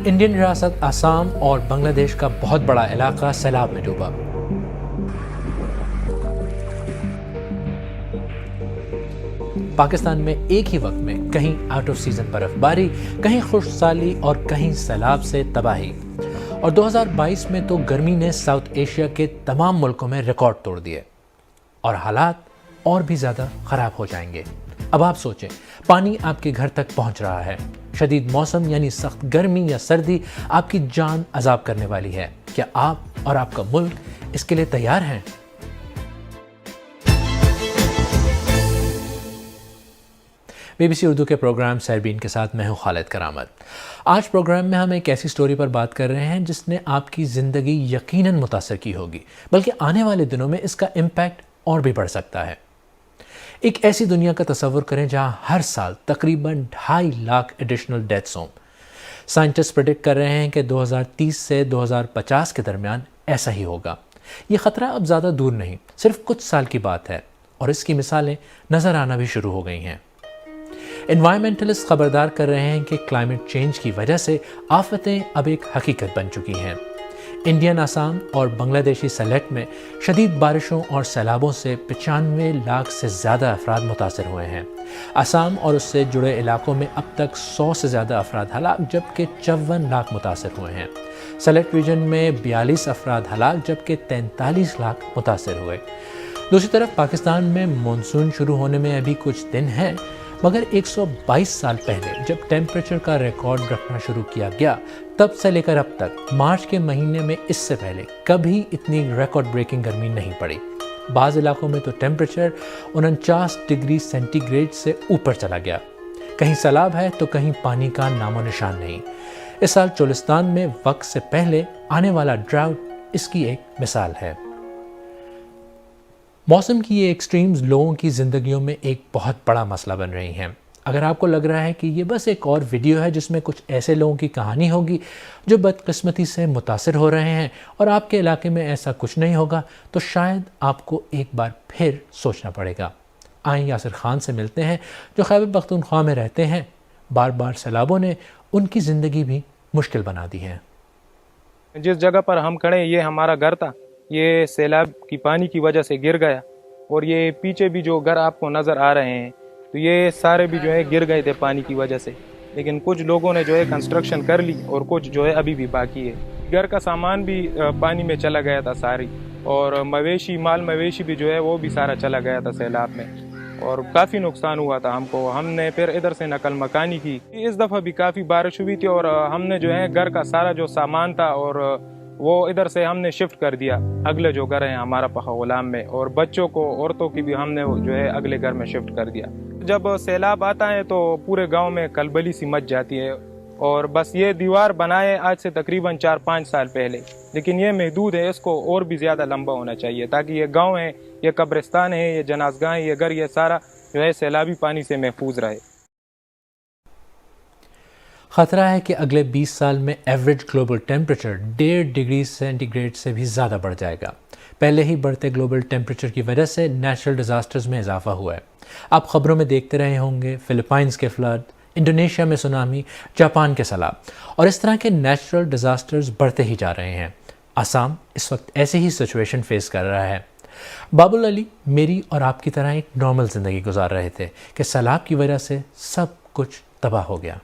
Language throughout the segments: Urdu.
انڈین ریاست آسام اور بنگلہ دیش کا بہت بڑا علاقہ سیلاب میں ڈوبا۔ پاکستان میں ایک ہی وقت میں کہیں آؤٹ آف سیزن برف باری، کہیں خشک سالی اور کہیں سیلاب سے تباہی۔ اور 2022 میں تو گرمی نے ساؤتھ ایشیا کے تمام ملکوں میں ریکارڈ توڑ دیے، اور حالات اور بھی زیادہ خراب ہو جائیں گے۔ اب آپ سوچیں، پانی آپ کے گھر تک پہنچ رہا ہے، شدید موسم یعنی سخت گرمی یا سردی آپ کی جان عذاب کرنے والی ہے۔ کیا آپ اور آپ کا ملک اس کے لیے تیار ہیں؟ بی بی سی اردو کے پروگرام سیربین کے ساتھ میں ہوں خالد کرامت۔ آج پروگرام میں ہم ایک ایسی سٹوری پر بات کر رہے ہیں جس نے آپ کی زندگی یقیناً متاثر کی ہوگی، بلکہ آنے والے دنوں میں اس کا امپیکٹ اور بھی بڑھ سکتا ہے۔ ایک ایسی دنیا کا تصور کریں جہاں ہر سال تقریباً 2.5 لاکھ ایڈیشنل ڈیتھس ہوں۔ سائنٹسٹ پریڈکٹ کر رہے ہیں کہ 2030 سے 2050 کے درمیان ایسا ہی ہوگا۔ یہ خطرہ اب زیادہ دور نہیں، صرف کچھ سال کی بات ہے، اور اس کی مثالیں نظر آنا بھی شروع ہو گئی ہیں۔ انوائرمنٹلسٹ خبردار کر رہے ہیں کہ کلائمیٹ چینج کی وجہ سے آفتیں اب ایک حقیقت بن چکی ہیں۔ انڈین آسام اور بنگلہ دیشی سلیٹ میں شدید بارشوں اور سیلابوں سے 95 لاکھ سے زیادہ افراد متاثر ہوئے ہیں۔ آسام اور اس سے جڑے علاقوں میں اب تک 100 سے زیادہ افراد ہلاک جبکہ 54 لاکھ متاثر ہوئے ہیں۔ سلیٹ ریجن میں 42 افراد ہلاک جبکہ 43 لاکھ متاثر ہوئے۔ دوسری طرف پاکستان میں مانسون شروع ہونے میں ابھی کچھ دن ہیں، مگر 122 سال پہلے جب ٹیمپریچر کا ریکارڈ رکھنا شروع کیا گیا، تب سے لے کر اب تک مارچ کے مہینے میں اس سے پہلے کبھی اتنی ریکارڈ بریکنگ گرمی نہیں پڑی۔ بعض علاقوں میں تو ٹیمپریچر 49 ڈگری سینٹی گریڈ سے اوپر چلا گیا۔ کہیں سیلاب ہے تو کہیں پانی کا نام و نشان نہیں۔ اس سال چولستان میں وقت سے پہلے آنے والا ڈراؤٹ اس کی ایک مثال ہے۔ موسم کی یہ ایکسٹریمز لوگوں کی زندگیوں میں ایک بہت بڑا مسئلہ بن رہی ہیں۔ اگر آپ کو لگ رہا ہے کہ یہ بس ایک اور ویڈیو ہے جس میں کچھ ایسے لوگوں کی کہانی ہوگی جو بدقسمتی سے متاثر ہو رہے ہیں اور آپ کے علاقے میں ایسا کچھ نہیں ہوگا، تو شاید آپ کو ایک بار پھر سوچنا پڑے گا۔ آئیں یاسر خان سے ملتے ہیں جو خیبر پختونخوا میں رہتے ہیں۔ بار بار سیلابوں نے ان کی زندگی بھی مشکل بنا دی ہے۔ جس جگہ پر ہم کھڑے ہیں یہ ہمارا گھر تھا، یہ سیلاب کی پانی کی وجہ سے گر گیا، اور یہ پیچھے بھی جو گھر آپ کو نظر آ رہے ہیں تو یہ سارے بھی جو ہے گر گئے تھے پانی کی وجہ سے، لیکن کچھ لوگوں نے جو ہے کنسٹرکشن کر لی اور کچھ جو ہے ابھی بھی باقی ہے۔ گھر کا سامان بھی پانی میں چلا گیا تھا ساری، اور مال مویشی بھی جو ہے وہ بھی سارا چلا گیا تھا سیلاب میں، اور کافی نقصان ہوا تھا ہم کو۔ ہم نے پھر ادھر سے نقل مکانی کی۔ اس دفعہ بھی کافی بارش ہوئی تھی، اور ہم نے جو ہے گھر کا سارا جو سامان تھا اور وہ ادھر سے ہم نے شفٹ کر دیا اگلے جو گھر ہیں ہمارا پخا غلام میں، اور بچوں کو عورتوں کی بھی ہم نے جو ہے اگلے گھر میں شفٹ کر دیا۔ جب سیلاب آتا ہے تو پورے گاؤں میں کلبلی سی مچ جاتی ہے، اور بس یہ دیوار بنائے آج سے تقریباً 4-5 سال پہلے، لیکن یہ محدود ہے، اس کو اور بھی زیادہ لمبا ہونا چاہیے تاکہ یہ گاؤں ہے، یہ قبرستان ہے، یہ جنازگاہ ہے، یہ گھر، یہ سارا جو ہے سیلابی پانی سے محفوظ رہے۔ خطرہ ہے کہ اگلے 20 سال میں average global temperature 1.5 degree centigrade سے بھی زیادہ بڑھ جائے گا۔ پہلے ہی بڑھتے گلوبل ٹیمپریچر کی وجہ سے نیچرل ڈیزاسٹرز میں اضافہ ہوا ہے۔ آپ خبروں میں دیکھتے رہے ہوں گے فلپائنز کے فلڈ، انڈونیشیا میں سونامی، جاپان کے سیلاب، اور اس طرح کے نیچرل ڈیزاسٹرز بڑھتے ہی جا رہے ہیں۔ آسام اس وقت ایسے ہی سچویشن فیس کر رہا ہے۔ بابل علی میری اور آپ کی طرح ایک نارمل زندگی گزار رہے تھے کہ سیلاب کی وجہ سے سب کچھ تباہ ہو گیا۔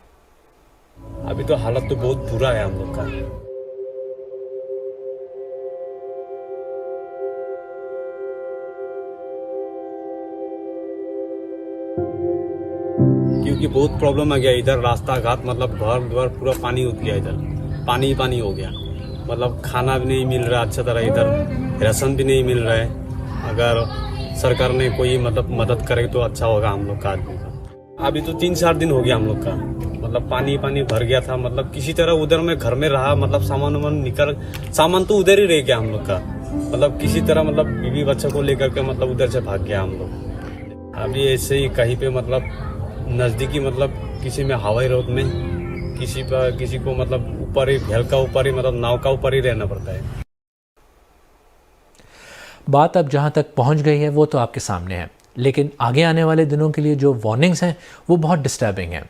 ابھی تو حالت تو بہت برا ہے ہم لوگ کا۔ کیونکہ بہت پرابلم آ گیا ادھر، راستہ گھاٹ مطلب گھر دوار پورا پانی اتر گیا، ادھر پانی پانی ہو گیا، مطلب کھانا بھی نہیں مل رہا اچھا طرح، ادھر راشن بھی نہیں مل رہا ہے۔ اگر سرکار نے کوئی مطلب مدد کرے تو اچھا ہوگا ہم لوگ کا آدمی کا۔ ابھی تو 3-4 دن ہو گیا ہم لوگ کا، مطلب پانی بھر گیا تھا، مطلب کسی طرح ادھر میں گھر میں رہا، مطلب سامان تو ادھر ہی رہ گیا ہم لوگ کا، مطلب کسی طرح مطلب بیوی بچوں کو لے کر کے مطلب ادھر سے بھاگ گیا ہم لوگ۔ ابھی ایسے ہی کہیں پہ مطلب نزدیکی مطلب کسی میں ہوائی روڈ میں کسی کو مطلب اوپر ہی بھیل کا اوپر ہی مطلب ناؤ کا اوپر ہی رہنا پڑتا ہے۔ بات اب جہاں تک پہنچ گئی ہے وہ تو آپ کے سامنے ہے، لیکن آگے آنے والے دنوں کے لیے جو وارننگز ہیں وہ بہت ڈسٹربنگ ہیں۔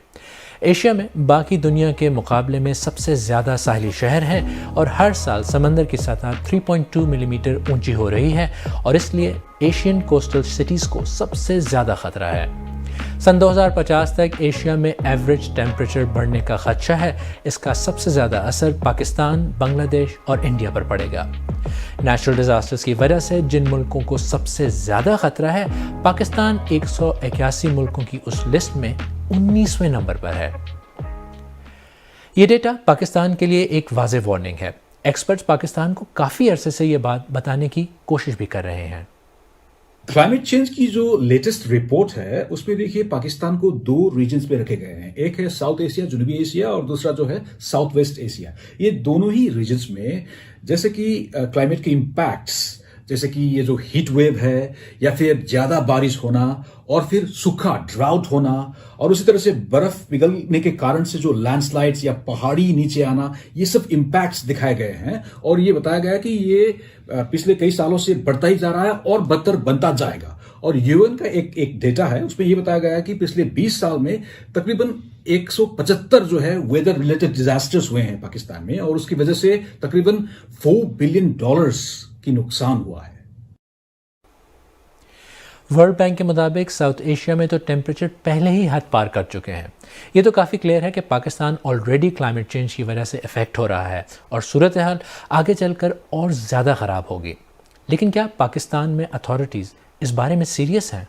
ایشیا میں باقی دنیا کے مقابلے میں سب سے زیادہ ساحلی شہر ہے اور ہر سال سمندر کی سطح 3.2 ملی میٹر اونچی ہو رہی ہے اور اس لیے ایشین کوسٹل سٹیز کو سب سے زیادہ خطرہ ہے۔ سن 2050 تک ایشیا میں ایوریج ٹیمپریچر بڑھنے کا خدشہ ہے۔ اس کا سب سے زیادہ اثر پاکستان، بنگلہ دیش اور انڈیا پر پڑے گا۔ نیچرل ڈیزاسٹرز کی وجہ سے جن ملکوں کو سب سے زیادہ خطرہ ہے، پاکستان 181 ملکوں کی اس لسٹ میں 19ویں نمبر پر ہے۔ یہ ڈیٹا پاکستان کے لیے ایک واضح وارننگ ہے۔ ایکسپرٹس پاکستان کو کافی عرصے سے یہ بات بتانے کی کوشش بھی کر رہے ہیں۔ کلائمیٹ چینج کی جو لیٹسٹ رپورٹ ہے اس میں دیکھیے پاکستان کو 2 ریجنز میں رکھے گئے ہیں، ایک ہے ساؤتھ ایشیا، جنوبی ایشیا، اور دوسرا جو ہے ساؤتھ ویسٹ ایشیا۔ یہ دونوں ہی ریجنز میں جیسے کہ کلائمیٹ کے امپیکٹس، جیسے کہ یہ جو ہیٹ ویو ہے یا پھر زیادہ بارش ہونا اور پھر سوکھا ڈراؤٹ ہونا، اور اسی طرح سے برف پگھلنے کے کارن سے جو لینڈ سلائڈز یا پہاڑی نیچے آنا، یہ سب امپیکٹس دکھائے گئے ہیں اور یہ بتایا گیا کہ یہ پچھلے کئی سالوں سے بڑھتا ہی جا رہا ہے اور بدتر بنتا جائے گا۔ اور یو این کا ایک ڈیٹا ہے، اس میں یہ بتایا گیا ہے کہ پچھلے 20 سال میں تقریباً 175 جو ہے ویدر ریلیٹڈ ڈیزاسٹرز ہوئے ہیں پاکستان میں، اور اس کی وجہ سے تقریباً $4 بلین کی نقصان ہوا ہے۔ ورلڈ بینک کے مطابق ساؤتھ ایشیا میں تو ٹیمپریچر پہلے ہی حد پار کر چکے ہیں۔ یہ تو کافی کلیئر ہے کہ پاکستان آلریڈی کلائمیٹ چینج کی وجہ سے افیکٹ ہو رہا ہے اور صورتحال آگے چل کر اور زیادہ خراب ہوگی۔ لیکن کیا پاکستان میں اتھارٹیز اس بارے میں سیریس ہیں؟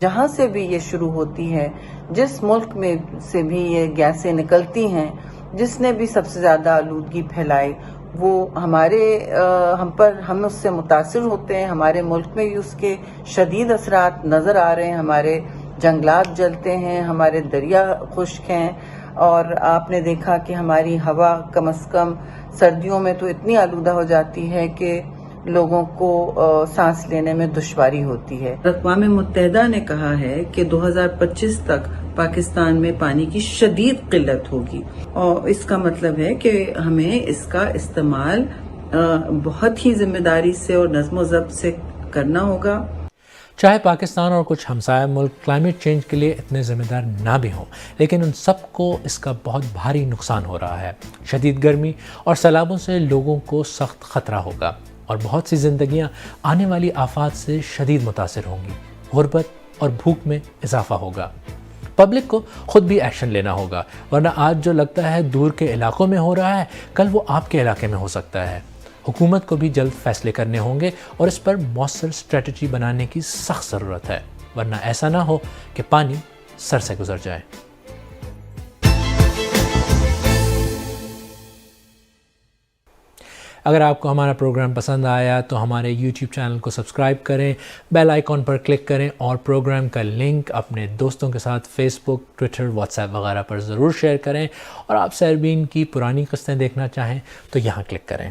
جہاں سے بھی یہ شروع ہوتی ہے، جس ملک میں سے بھی یہ گیسیں نکلتی ہیں، جس نے بھی سب سے زیادہ آلودگی پھیلائی، وہ ہم اس سے متاثر ہوتے ہیں۔ ہمارے ملک میں بھی اس کے شدید اثرات نظر آ رہے ہیں۔ ہمارے جنگلات جلتے ہیں، ہمارے دریا خشک ہیں، اور آپ نے دیکھا کہ ہماری ہوا کم از کم سردیوں میں تو اتنی آلودہ ہو جاتی ہے کہ لوگوں کو سانس لینے میں دشواری ہوتی ہے۔ اقوام متحدہ نے کہا ہے کہ 2025 تک پاکستان میں پانی کی شدید قلت ہوگی، اور اس کا مطلب ہے کہ ہمیں اس کا استعمال بہت ہی ذمہ داری سے اور نظم و ضبط سے کرنا ہوگا۔ چاہے پاکستان اور کچھ ہمسایہ ملک کلائمیٹ چینج کے لیے اتنے ذمہ دار نہ بھی ہوں، لیکن ان سب کو اس کا بہت بھاری نقصان ہو رہا ہے۔ شدید گرمی اور سیلابوں سے لوگوں کو سخت خطرہ ہوگا اور بہت سی زندگیاں آنے والی آفات سے شدید متاثر ہوں گی۔ غربت اور بھوک میں اضافہ ہوگا۔ پبلک کو خود بھی ایکشن لینا ہوگا، ورنہ آج جو لگتا ہے دور کے علاقوں میں ہو رہا ہے، کل وہ آپ کے علاقے میں ہو سکتا ہے۔ حکومت کو بھی جلد فیصلے کرنے ہوں گے اور اس پر مؤثر اسٹریٹجی بنانے کی سخت ضرورت ہے، ورنہ ایسا نہ ہو کہ پانی سر سے گزر جائے۔ اگر آپ کو ہمارا پروگرام پسند آیا تو ہمارے یوٹیوب چینل کو سبسکرائب کریں، بیل آئیکن پر کلک کریں اور پروگرام کا لنک اپنے دوستوں کے ساتھ فیس بک، ٹویٹر، واٹس ایپ وغیرہ پر ضرور شیئر کریں، اور آپ سیربین کی پرانی قسطیں دیکھنا چاہیں تو یہاں کلک کریں۔